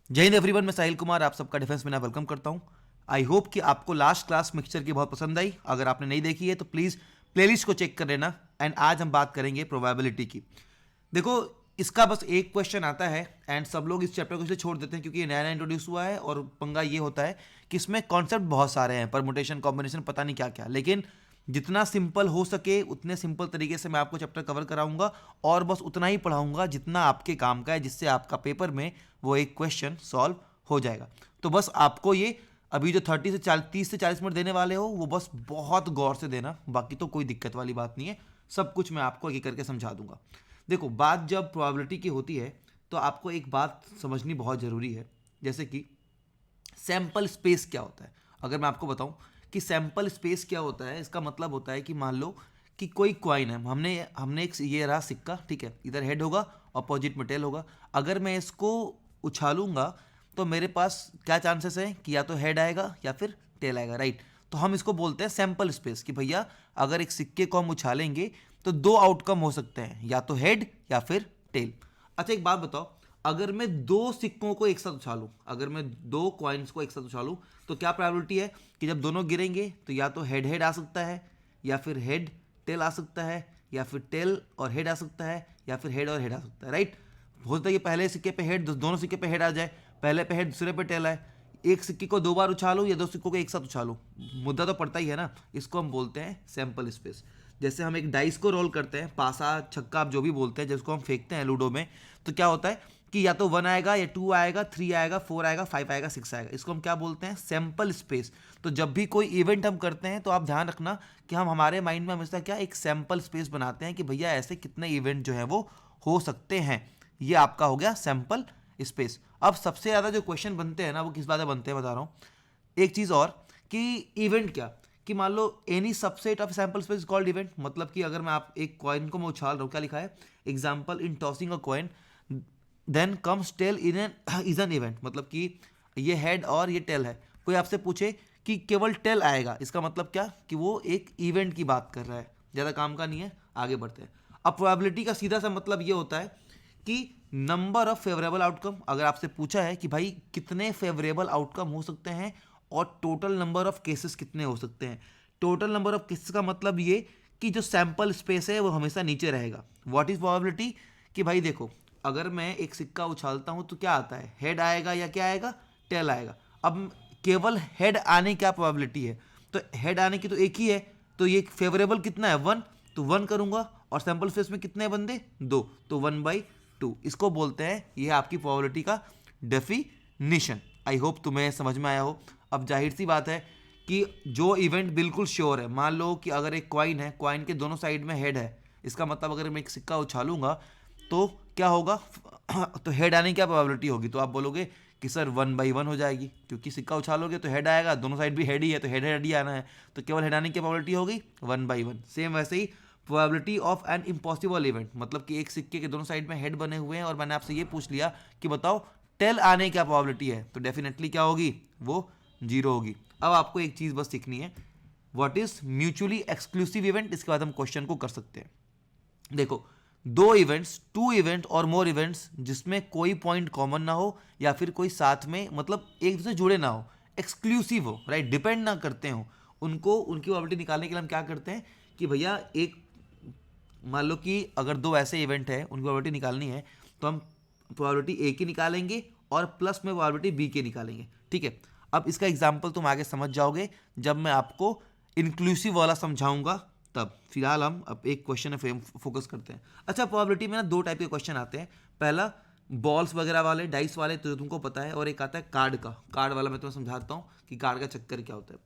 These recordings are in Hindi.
जय हिंद एवरीवन, मैं साहिल कुमार आप सबका डिफेंस में वेलकम करता हूं। आई होप कि आपको लास्ट क्लास मिक्सचर की बहुत पसंद आई। अगर आपने नहीं देखी है तो प्लीज़ प्लेलिस्ट को चेक कर लेना। एंड आज हम बात करेंगे प्रोबेबिलिटी की। देखो, इसका बस एक क्वेश्चन आता है एंड सब लोग इस चैप्टर को इसलिए छोड़ देते हैं क्योंकि ये नया नया इंट्रोड्यूस हुआ है और पंगा ये होता है कि इसमें कॉन्सेप्ट बहुत सारे हैं, परमुटेशन, कॉम्बिनेशन, पता नहीं क्या क्या। लेकिन जितना सिंपल हो सके उतने सिंपल तरीके से मैं आपको चैप्टर कवर कराऊंगा और बस उतना ही पढ़ाऊंगा जितना आपके काम का है, जिससे आपका पेपर में वो एक क्वेश्चन सॉल्व हो जाएगा। तो बस आपको ये अभी जो 30 से 40 मिनट देने वाले हो वो बस बहुत गौर से देना, बाकी तो कोई दिक्कत वाली बात नहीं है। सब कुछ मैं आपको एक करके समझा दूंगा। देखो, बात जब प्रोबेबिलिटी की होती है तो आपको एक बात समझनी बहुत ज़रूरी है, जैसे कि सैंपल स्पेस क्या होता है। अगर मैं आपको बताऊं कि सैंपल स्पेस क्या होता है, इसका मतलब होता है कि मान लो कि कोई कॉइन है, हमने हमने एक ये रहा सिक्का, ठीक है, इधर हेड होगा, अपोजिट में टेल होगा। अगर मैं इसको उछालूंगा तो मेरे पास क्या चांसेस है कि या तो हेड आएगा या फिर टेल आएगा, राइट। तो हम इसको बोलते हैं सैंपल स्पेस कि भैया अगर एक सिक्के को हम उछालेंगे तो दो आउटकम हो सकते हैं, या तो हेड या फिर टेल। अच्छा, एक बात बताओ, अगर मैं दो सिक्कों को एक साथ उछालूं, अगर मैं दो कॉइन्स को एक साथ उछालूं तो क्या प्रोबेबिलिटी है कि जब दोनों गिरेंगे तो या तो हेड हेड आ सकता है, या फिर हेड टेल आ सकता है, या फिर टेल और हेड आ सकता है, या फिर हेड और हेड आ सकता है, राइट। हो सकता है कि पहले सिक्के पे हेड, दोनों सिक्के पे हेड आ जाए, पहले पे हेड दूसरे पे टेल आए। एक सिक्के को दो बार उछालूं या दो सिक्कों को एक साथ उछालूं, मुद्दा तो पड़ता ही है ना। इसको हम बोलते हैं सैंपल स्पेस। जैसे हम एक डाइस को रोल करते हैं, पासा छक्का आप जो भी बोलते हैं, जिसको हम फेंकते हैं लूडो में, तो क्या होता है कि या तो 1 आएगा, या 2 आएगा, 3 आएगा, 4 आएगा, 5 आएगा, 6 आएगा। इसको हम क्या बोलते हैं? Sample space. तो जब भी कोई इवेंट हम करते हैं तो आप ध्यान रखना कि हम हमारे माइंड में हमेशा क्या एक सैंपल स्पेस बनाते हैं कि भैया ऐसे कितने इवेंट जो है वो हो सकते हैं। ये आपका हो गया सैंपल स्पेस। अब सबसे ज़्यादा जो क्वेश्चन बनते हैं ना, वो किस बात में बनते हैं बता रहा हूँ। एक चीज़ और कि इवेंट क्या, कि मान लो any subset of sample space called event. मतलब कि अगर मैं आप एक कॉइन को मैं उछाल रहा हूँ, क्या लिखा है? Example, in tossing a coin then comes tail in an is an event. मतलब कि ये हेड और ये टेल है, कोई आपसे पूछे कि केवल टेल आएगा, इसका मतलब क्या कि वो एक इवेंट की बात कर रहा है। ज़्यादा काम का नहीं है, आगे बढ़ते हैं। अब प्रोबेबिलिटी का सीधा सा मतलब ये होता है कि नंबर ऑफ फेवरेबल आउटकम। अगर आपसे पूछा है कि भाई कितने फेवरेबल आउटकम हो सकते हैं और टोटल नंबर ऑफ केसेस कितने हो सकते हैं। टोटल नंबर ऑफ केसेस का मतलब ये कि जो सैंपल स्पेस है वो हमेशा नीचे रहेगा। What is probability? कि भाई देखो, अगर मैं एक सिक्का उछालता हूं तो क्या आता है? हेड आएगा या क्या आएगा? टेल आएगा। अब केवल हेड आने की क्या प्रोबेबिलिटी है? तो हेड आने की तो एक ही है, तो ये फेवरेबल कितना है? 1। तो 1 करूंगा और सैंपल स्पेस में कितने बंदे? 2, तो 1/2। इसको बोलते हैं, ये है आपकी प्रोबेबिलिटी का डेफिनिशन। आई होप तुम्हें समझ में आया हो। अब जाहिर सी बात है कि जो इवेंट बिल्कुल श्योर है, मान लो कि अगर एक कॉइन है, कॉइन के दोनों साइड में हेड है, इसका मतलब अगर मैं एक सिक्का उछालूंगा तो क्या होगा? तो हेड आने की क्या प्रोबेबिलिटी होगी? तो आप बोलोगे कि सर 1/1 हो जाएगी, क्योंकि सिक्का उछालोगे तो हेड आएगा, दोनों साइड भी हेड ही है, तो हेड हेड ही आना है, तो केवल हेड आने की प्रोबेबिलिटी होगी 1/1। सेम वैसे ही probability of an impossible event, मतलब कि एक सिक्के के दोनों साइड में हेड बने हुए हैं और मैंने आपसे ये पूछ लिया कि बताओ टेल आने की क्या प्रोबेबिलिटी है, तो डेफिनेटली क्या होगी? वो 0 होगी। अब आपको एक चीज़ बस सीखनी है, what is mutually exclusive event. इसके बाद हम क्वेश्चन को कर सकते हैं। देखो, दो इवेंट्स, टू इवेंट और मोर इवेंट्स जिसमें कोई पॉइंट कॉमन ना हो या फिर कोई साथ में मतलब एक दूसरे से जुड़े ना हो, एक्सक्लूसिव हो, राइट, डिपेंड ना करते हो, उनको उनकी प्रोबेबिलिटी निकालने के लिए हम क्या करते हैं कि भैया एक, मान लो कि अगर दो ऐसे इवेंट है, उनकी प्रोबेबिलिटी निकालनी है, तो हम प्रोबेबिलिटी ए की निकालेंगे और प्लस में प्रोबेबिलिटी बी की निकालेंगे, ठीक है। अब इसका एग्जाम्पल तुम आगे समझ जाओगे जब मैं आपको इंक्लूसिव वाला समझाऊंगा तब। फिलहाल हम अब एक क्वेश्चन में फोकस करते हैं। अच्छा, प्रोबेबिलिटी में ना दो टाइप के क्वेश्चन आते हैं। पहला बॉल्स वगैरह वाले, डाइस वाले, तो तुमको पता है, और एक आता है कार्ड का। कार्ड वाला मैं तुम्हें समझाता हूँ कि कार्ड का चक्कर क्या होता है।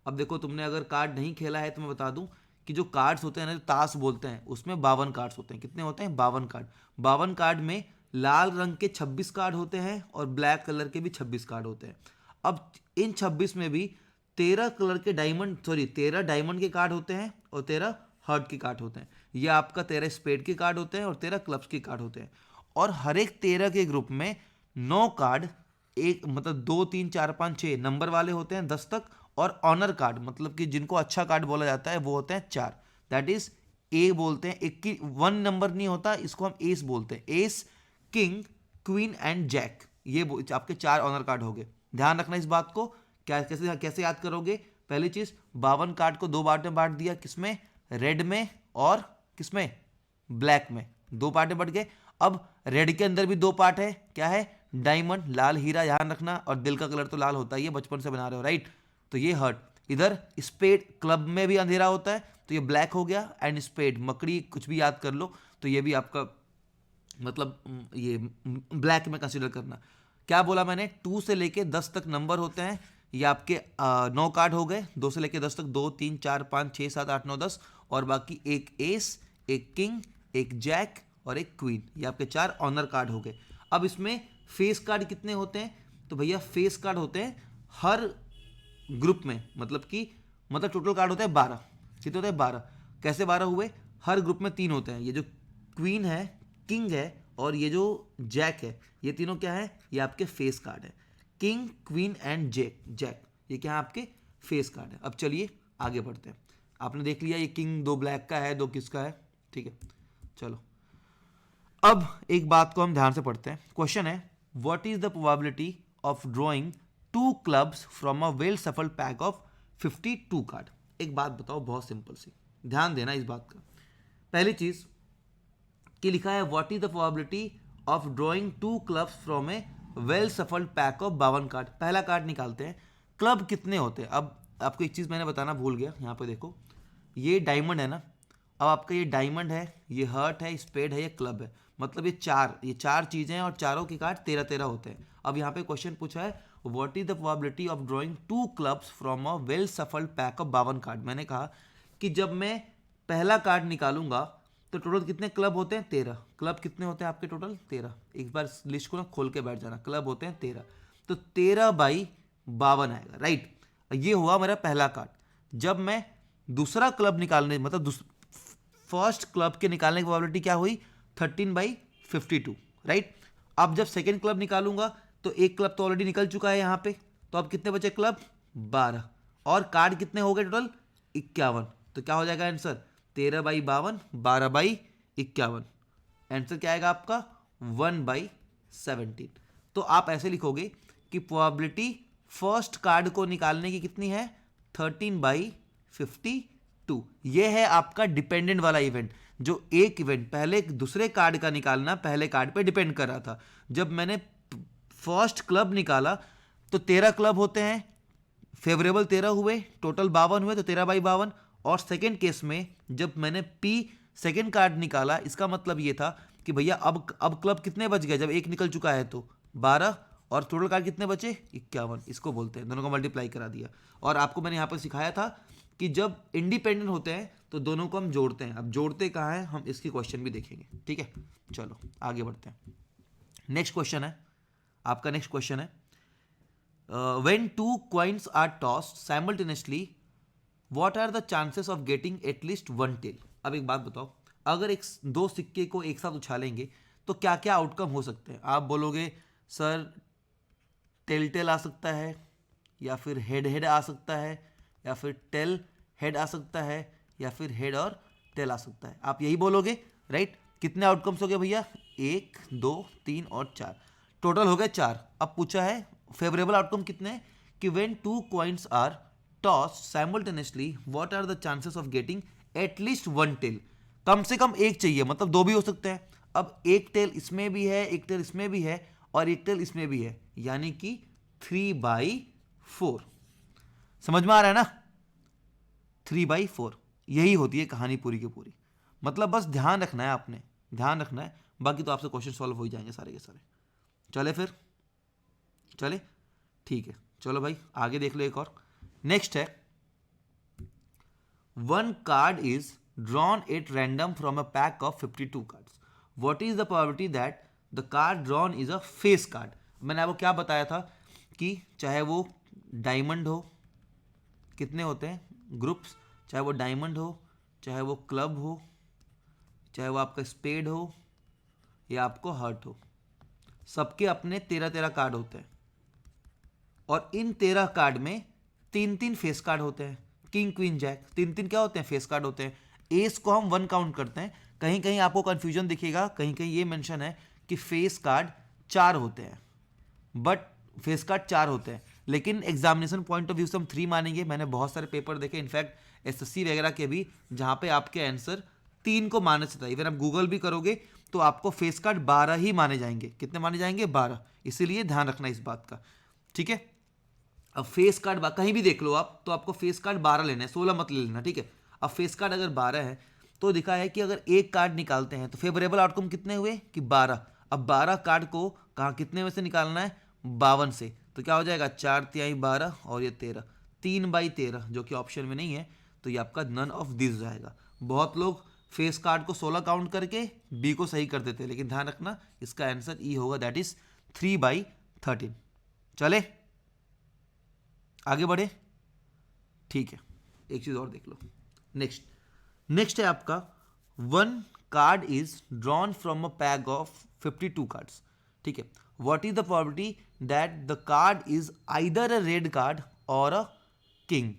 अब देखो, तुमने अगर कार्ड नहीं खेला है तो मैं बता दूं कि जो कार्ड्स होते हैं ना, जो ताश बोलते हैं, उसमें 52 कार्ड्स होते हैं। कितने होते हैं? 52 कार्ड। 52 कार्ड में लाल रंग के 26 कार्ड होते हैं और ब्लैक कलर के भी 26 कार्ड होते हैं। अब इन 26 में भी 13 डायमंड के कार्ड होते हैं और 13 हार्ट के कार्ड होते हैं। ये आपका 13 स्पेड के कार्ड होते हैं और 13 क्लब्स के कार्ड होते हैं। और हर एक 13 के ग्रुप में 9 कार्ड, एक मतलब 2 3 4 5 6 नंबर वाले होते हैं, 10 तक। और ऑनर कार्ड, मतलब कि जिनको अच्छा कार्ड बोला जाता है, वो होते हैं 4। दैट इज ए बोलते हैं, एक की 1 नंबर नहीं होता, इसको हम एस बोलते हैं। Ace, king, queen and jack. ये आपके 4 ऑनर कार्ड हो गए। ध्यान रखना इस बात को। क्या कैसे कैसे याद करोगे? पहली चीज 52 कार्ड को 2 पार्ट में बांट दिया, किसमें? रेड में और किसमें? ब्लैक में। 2 पार्ट में बढ़ गए। अब रेड के अंदर भी 2 पार्ट है, क्या है? डायमंड, लाल हीरा, ध्यान रखना। और दिल का कलर तो लाल होता ही है, बचपन से बना रहे हो, राइट? तो ये हर्ट। इधर स्पेड, क्लब में भी अंधेरा होता है, तो ये ब्लैक हो गया। एंड स्पेड, मकड़ी, कुछ भी याद कर लो, तो ये भी आपका मतलब ये ब्लैक में कंसीडर करना। क्या बोला मैंने? 2 से लेके 10 तक नंबर होते हैं। ये आपके 9 कार्ड हो गए, 2 से लेके 10 तक, 2 3 4 5 6 7 8 9 10, और बाकी एक एस, एक किंग, एक जैक और एक क्वीन। ये आपके 4 ऑनर कार्ड हो गए। अब इसमें फेस कार्ड कितने होते हैं? तो भैया फेस कार्ड होते हैं हर ग्रुप में, मतलब टोटल कार्ड होते हैं 12। कितने होते हैं? 12। कैसे 12 हुए? हर ग्रुप में 3 होते हैं। ये जो क्वीन है, किंग है और ये जो जैक है, ये तीनों क्या है? ये आपके फेस कार्ड है। किंग, क्वीन एंड जैक, ये क्या है? आपके फेस कार्ड है। अब चलिए आगे बढ़ते हैं। आपने देख लिया ये किंग 2 ब्लैक का है, 2 किसका है, ठीक है। चलो अब एक बात को हम ध्यान से पढ़ते हैं। क्वेश्चन है, what is the probability of drawing 2 clubs from a well shuffled pack of 52 card? एक बात बताओ, बहुत सिंपल सी, ध्यान देना इस बात का। पहली चीज कि लिखा है what is the probability of drawing 2 clubs from A well shuffled pack of 52 card. पहला कार्ड निकालते हैं। क्लब कितने होते हैं? अब आपको एक चीज मैंने बताना भूल गया, यहाँ पे देखो, ये डायमंड है ना। अब आपका ये डायमंड है, ये हर्ट है, स्पेड है, ये क्लब है। मतलब ये चार चीजें हैं और चारों के कार्ड 13-13 होते हैं। अब यहाँ पे क्वेश्चन पूछा है what is the probability of drawing 2 clubs from a well shuffled pack of 52 card. मैंने कहा कि जब मैं पहला कार्ड निकालूंगा तो टोटल कितने क्लब होते हैं? 13। क्लब कितने होते हैं आपके? टोटल 13। एक बार लिस्ट को ना खोल के बैठ जाना। क्लब होते हैं 13, तो 13/52 आएगा, राइट? ये हुआ मेरा पहला कार्ड। जब मैं दूसरा क्लब निकालने, मतलब फर्स्ट क्लब के निकालने की प्रोबेबिलिटी क्या हुई? 13/52, राइट? अब जब सेकेंड क्लब निकालूंगा तो एक क्लब तो ऑलरेडी निकल चुका है यहाँ पे, तो अब कितने बचे क्लब? 12। और कार्ड कितने हो गए टोटल? 51। तो क्या हो जाएगा आंसर? 13/52, 12/51। आंसर क्या आएगा आपका? 1/17। तो आप ऐसे लिखोगे कि प्रोबेबिलिटी फर्स्ट कार्ड को निकालने की कितनी है? 13/52। ये है आपका डिपेंडेंट वाला इवेंट। जो एक इवेंट पहले दूसरे कार्ड का निकालना पहले कार्ड पे डिपेंड कर रहा था। जब मैंने फर्स्ट क्लब निकाला तो 13 क्लब होते हैं, फेवरेबल 13 हुए, टोटल 52 हुए, तो 13/52। और सेकेंड केस में जब मैंने पी सेकेंड कार्ड निकाला, इसका मतलब ये था कि भैया अब क्लब कितने बच गए? जब एक निकल चुका है तो 12, और टोटल कार्ड कितने बचे? 51। इसको बोलते हैं, दोनों को मल्टीप्लाई करा दिया। और आपको मैंने यहाँ पर सिखाया था कि जब इंडिपेंडेंट होते हैं तो दोनों को हम जोड़ते हैं। अब जोड़ते कहाँ हैं, हम इसकी क्वेश्चन भी देखेंगे, ठीक है। चलो आगे बढ़ते हैं। नेक्स्ट क्वेश्चन है आपका, नेक्स्ट क्वेश्चन है when 2 coins are tossed simultaneously what are the chances of getting at least 1 tail? अब एक बात बताओ, अगर 2 सिक्के को एक साथ उछालेंगे तो क्या क्या आउटकम हो सकते हैं? आप बोलोगे सर टेल आ सकता है, या फिर हेड आ सकता है, या फिर टेल हेड आ सकता है, या फिर हेड और टेल आ सकता है। आप यही बोलोगे, राइट? कितने आउटकम्स हो गए भैया? 1 2 3 और 4, टोटल हो गए 4। अब पूछा है फेवरेबल आउटकम कितने हैं? कि when 2 coins are tossed simultaneously what are the chances of getting at least 1 tail? कम से कम एक चाहिए, मतलब 2 भी हो सकते हैं। अब एक टेल इसमें भी है, एक टेल इसमें भी है, और एक टेल इसमें भी है, यानी कि 3/4। समझ में आ रहा है ना? 3/4 यही होती है कहानी पूरी की पूरी। मतलब बस ध्यान रखना है, आपने ध्यान रखना है, बाकी तो आपसे क्वेश्चन सॉल्व हो ही जाएंगे सारे के सारे। चले फिर, चले, ठीक है। चलो भाई आगे देख लो एक और। नेक्स्ट है 1 card is drawn at random from a pack of 52 cards. What is the probability that the card drawn is a face card? मैंने आपको क्या बताया था कि चाहे वो डायमंड हो, कितने होते हैं ग्रुप्स, चाहे वो डायमंड हो, चाहे वो क्लब हो, चाहे वो आपका स्पेड हो, या आपको हर्ट हो, सबके अपने 13-13 कार्ड होते हैं। और इन 13 कार्ड में 3-3 फेस कार्ड होते हैं। किंग क्वीन जैक 3-3 क्या होते हैं? फेस कार्ड होते हैं। एस को हम 1 काउंट करते हैं। कहीं कहीं आपको कंफ्यूजन दिखेगा, कहीं कहीं ये मेंशन है कि फेस कार्ड 4 होते हैं। बट फेस कार्ड 4 होते हैं, लेकिन एग्जामिनेशन पॉइंट ऑफ व्यू से हम 3 मानेंगे। मैंने बहुत सारे पेपर देखे, इनफैक्ट एसएससी वगैरह के भी, जहाँ पे आपके आंसर 3 को माने से था। इवन आप गूगल भी करोगे तो आपको फेस कार्ड 12 ही माने जाएंगे। कितने माने जाएंगे? 12। इसीलिए ध्यान रखना इस बात का, ठीक है। अब फेस कार्ड कहीं भी देख लो आप, तो आपको फेस कार्ड 12 लेना है, 16 मत ले लेना, ठीक है। अब फेस कार्ड अगर 12 है तो दिखा है कि अगर एक कार्ड निकालते हैं तो फेवरेबल आउटकम कितने हुए कि 12। अब 12 कार्ड को कहाँ कितने में से निकालना है? 52 से। तो क्या हो जाएगा? 4 × 12 और ये 13, 3/13, जो कि ऑप्शन में नहीं है, तो ये आपका नन ऑफ दिस जाएगा। बहुत लोग फेस कार्ड को 16 काउंट करके बी को सही कर देते हैं, लेकिन ध्यान रखना इसका आंसर ई होगा, दैट इज 3/13। चले आगे बढ़े, ठीक है। एक चीज और देख लो। नेक्स्ट है आपका, 1 card is drawn from a pack of 52 cards, ठीक है। What is the probability that the card is either a red card और अ किंग।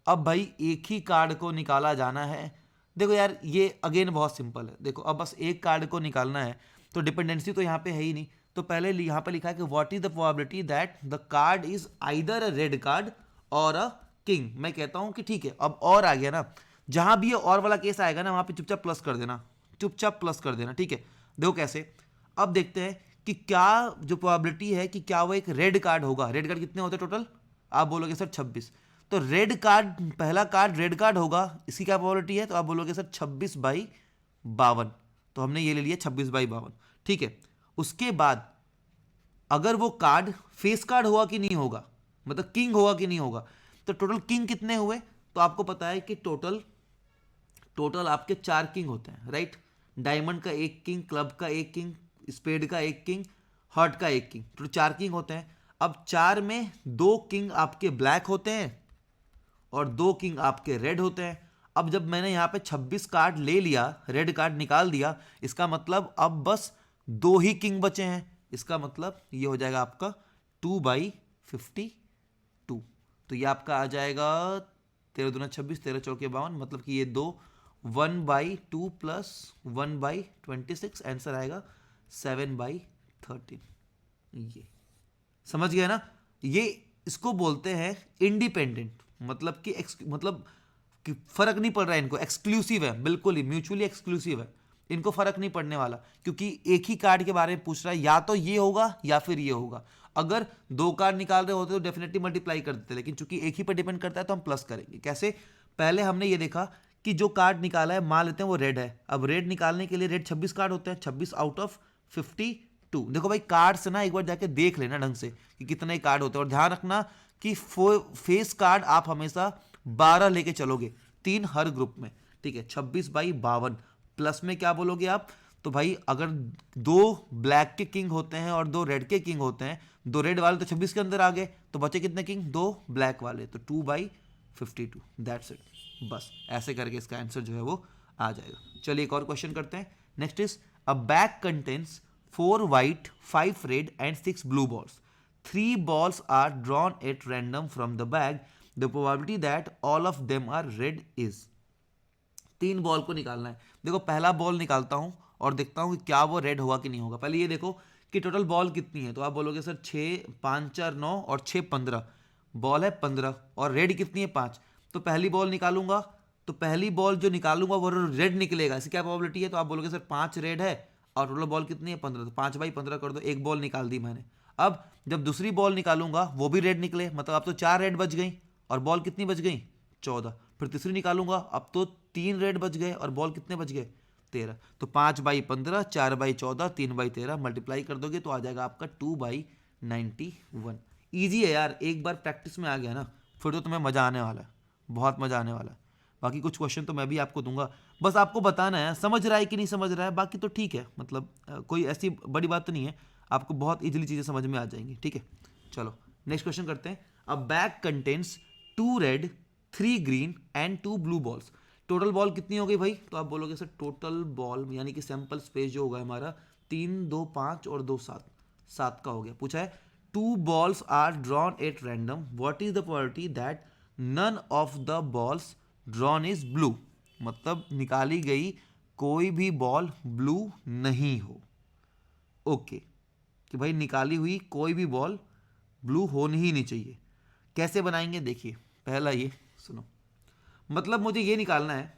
अब भाई एक ही कार्ड को निकाला जाना है। देखो यार, ये अगेन बहुत सिंपल है। देखो अब बस एक कार्ड को निकालना है, तो डिपेंडेंसी तो यहाँ पे है ही नहीं। तो पहले यहाँ पे लिखा है कि what is the probability that the card is either a red card और अ किंग। मैं कहता हूं कि ठीक है, अब और आ गया ना, जहां भी ये और वाला केस आएगा ना, वहां पे चुपचाप प्लस कर देना, चुपचाप प्लस कर देना, ठीक है। देखो कैसे, अब देखते हैं कि क्या जो प्रोबेबिलिटी है कि क्या वो एक रेड कार्ड होगा। रेड कार्ड कितने होते हैं टोटल? आप बोलोगे सर 26। तो रेड कार्ड, पहला कार्ड रेड कार्ड होगा, इसकी क्या प्रोबेबिलिटी है? तो आप बोलोगे सर 26/52। तो हमने ये ले लिया 26/52, ठीक है। उसके बाद अगर वो कार्ड फेस कार्ड हुआ कि नहीं होगा, मतलब किंग होगा कि नहीं होगा, तो टोटल किंग कितने हुए? तो आपको पता है कि टोटल आपके 4 किंग होते हैं, राइट। डायमंड का एक किंग, क्लब का एक किंग, स्पेड का एक किंग, हार्ट का एक किंग, तो 4 किंग होते हैं। अब 4 में 2 किंग आपके ब्लैक होते हैं और 2 किंग आपके रेड होते हैं। अब जब मैंने यहाँ पे 26 कार्ड ले लिया, रेड कार्ड निकाल दिया, इसका मतलब अब बस 2 ही किंग बचे हैं। इसका मतलब ये हो जाएगा आपका 2/52। तो ये आपका आ जाएगा 13 दूना 26, 13 चौके 52, मतलब कि ये 2 1/2 प्लस 1/26, आंसर आएगा 7/13। ये समझ गया ना? ये इसको बोलते हैं इंडिपेंडेंट, मतलब कि फर्क नहीं पड़ रहा है इनको, एक्सक्लूसिव है, बिल्कुल ही म्यूचुअली एक्सक्लूसिव है, इनको फर्क नहीं पड़ने वाला, क्योंकि एक ही कार्ड के बारे में पूछ रहा है, या तो ये होगा या फिर ये होगा। अगर 2 कार्ड निकाल रहे होते तो डेफिनेटली मल्टीप्लाई कर देते, लेकिन चूंकि एक ही पर डिपेंड करता है तो हम प्लस करेंगे। कैसे? पहले हमने ये देखा कि जो कार्ड निकाला है, मान लेते हैं वो रेड है। अब रेड निकालने के लिए रेड 26 कार्ड होते हैं, 26 आउट ऑफ 52। देखो भाई, कार्ड से ना एक बार जाके देख लेना ढंग से कि कितने कार्ड होते हैं, और ध्यान रखना कि फेस कार्ड आप हमेशा 12 लेके चलोगे, 3 हर ग्रुप में, ठीक है। 26/52 प्लस में क्या बोलोगे आप? तो भाई अगर 2 ब्लैक के किंग होते हैं और 2 रेड के किंग होते हैं, 2 रेड वाले तो 26 के अंदर आ गए, तो बचे कितने किंग? 2 ब्लैक वाले, तो 2/52, दैट्स इट। बस ऐसे करके इसका आंसर जो है वो आ जाएगा। चलिए एक और क्वेश्चन करते हैं। Next is, a bag contains 4 white, 5 red and 6 blue balls. 3 balls are drawn at random from the bag. The probability that all of them are red is. 3 ball को निकालना है। देखो पहला बॉल निकालता हूं और देखता हूं कि क्या वो रेड होगा कि नहीं होगा। पहले ये देखो कि टोटल बॉल कितनी है, तो आप बोलोगे सर 6, 5, 4, 9 और 6, 15 बॉल है 15, और रेड कितनी है 5। तो पहली बॉल निकालूंगा, तो पहली बॉल जो निकालूंगा वो रेड निकलेगा। इसकी क्या प्रोबेबिलिटी है? तो आप बोलोगे सर 5 रेड है और टोटल बॉल कितनी है 15, तो 5/15 कर दो, एक बॉल निकाल दी मैंने। अब जब दूसरी बॉल निकालूंगा वो भी रेड निकले, मतलब अब तो 4 रेड बच गई और बॉल कितनी बच गई 14। फिर तीसरी निकालूंगा, अब तो 3 रेड बच गए और बॉल कितने बच गए 13। तो 5/15, 4/14, 3/13 मल्टीप्लाई कर दोगे तो आ जाएगा आपका 2/91। ईजी है यार, एक बार प्रैक्टिस में आ गया ना फिर तो तुम्हें मजा आने वाला है, बहुत मजा आने वाला है। बाकी कुछ क्वेश्चन तो मैं भी आपको दूंगा, बस आपको बताना है समझ रहा है कि नहीं समझ रहा है। बाकी तो ठीक है, मतलब कोई ऐसी बड़ी बात तो नहीं है, आपको बहुत इजीली चीज़ें समझ में आ जाएंगी, ठीक है। चलो नेक्स्ट क्वेश्चन करते हैं। अ bag contains 2 red, 3 green and 2 blue balls. Total ball कितनी हो गई भाई? तो आप बोलोगे सर टोटल बॉल यानी कि सैंपल स्पेस जो होगा हमारा 3, 2, 5 और 2, 7, 7 का हो गया। पूछा है 2 balls are drawn at random. What is the probability that none of the balls drawn is blue? मतलब निकाली गई कोई भी बॉल ब्लू नहीं हो। ओके, कि भाई निकाली हुई कोई भी बॉल ब्लू होनी ही नहीं चाहिए। कैसे बनाएंगे देखिए, पहला ये सुनो, मतलब मुझे ये निकालना है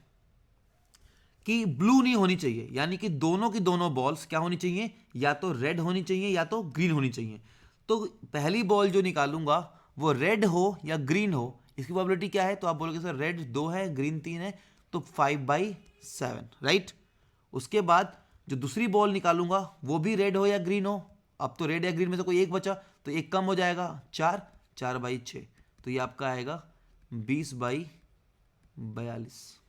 कि ब्लू नहीं होनी चाहिए, यानी कि दोनों की दोनों बॉल्स क्या होनी चाहिए, या तो रेड होनी चाहिए या तो ग्रीन होनी चाहिए। तो पहली बॉल जो निकालूंगा वो रेड हो या ग्रीन हो, इसकी प्रोबेबिलिटी क्या है, तो आप बोलोगे सर रेड 2 है ग्रीन 3 है, तो 5/7, राइट। उसके बाद जो दूसरी बॉल निकालूंगा वो भी रेड हो या ग्रीन हो, अब तो रेड या ग्रीन में से कोई एक बचा तो एक कम हो जाएगा, 4/6, तो ये आपका आएगा 20/42,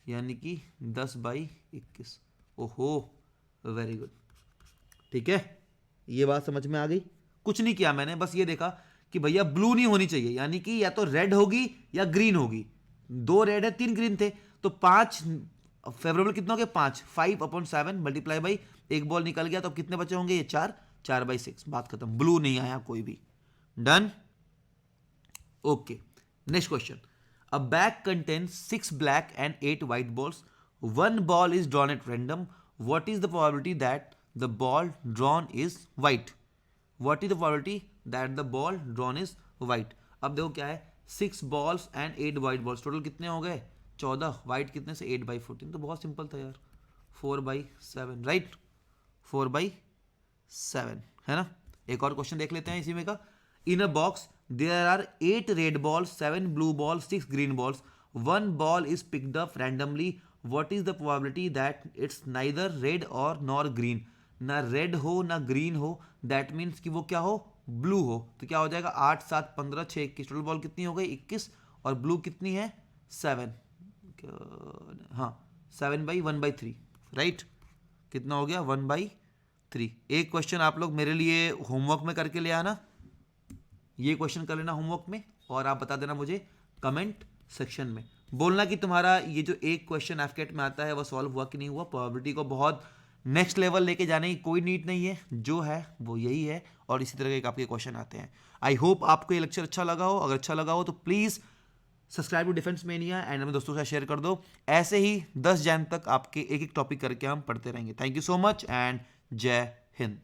यानी कि 10/21। ओहो, वेरी गुड, ठीक है, ये बात समझ में आ गई। कुछ नहीं किया मैंने, बस ये देखा कि भैया ब्लू नहीं होनी चाहिए, यानी कि या तो रेड होगी या ग्रीन होगी। 2 रेड है 3 ग्रीन थे, तो 5 फेवरेबल कितने हो गए, 5, 5/7 मल्टीप्लाई बाई एक बॉल निकल गया, तो अब कितने बचे होंगे, ये 4/6, बात खत्म, ब्लू नहीं आया कोई भी। Done, okay. Next question, a bag contains 6 black and 8 white balls. One ball is drawn at random. What is the probability that the ball drawn is white? What is the probability that the ball drawn is white? अब देखो क्या है, 6 balls and 8 white balls, total कितने हो गए, 14, white कितने से, 8/14, तो बहुत सिंपल था यार, 4/7, राइट, 4/7 है ना। एक और क्वेश्चन देख लेते हैं इसी में का। इन अ box there are 8 red balls, 7 blue balls, 6 green balls. One ball is picked up randomly. What is the probability that it's neither red or nor green? ना रेड हो ना ग्रीन हो, दैट मीन्स कि वो क्या हो, ब्लू हो। तो क्या हो जाएगा, 8, 7, 15, 6, 21, टोटल बॉल कितनी हो गई, 21, और ब्लू कितनी है, 7, हाँ 7/1/3, राइट, कितना हो गया, 1/3। एक क्वेश्चन आप लोग मेरे लिए होमवर्क में करके ले आना, ये क्वेश्चन कर लेना होमवर्क में, और आप बता देना मुझे कमेंट सेक्शन में, बोलना कि तुम्हारा ये जो एक क्वेश्चन एफकेट में आता है वो सॉल्व हुआ कि नहीं हुआ। प्रोबेबिलिटी को बहुत नेक्स्ट लेवल लेके जाने की कोई नीड नहीं है, जो है वो यही है, और इसी तरह के आपके क्वेश्चन आते हैं। आई होप आपको ये लेक्चर अच्छा लगा हो, अगर अच्छा लगा हो तो please subscribe to Defence Mania and अपने दोस्तों के साथ शेयर कर दो। ऐसे ही 10 जन तक आपके एक एक टॉपिक करके हम पढ़ते रहेंगे। Thank you so much and जय हिंद।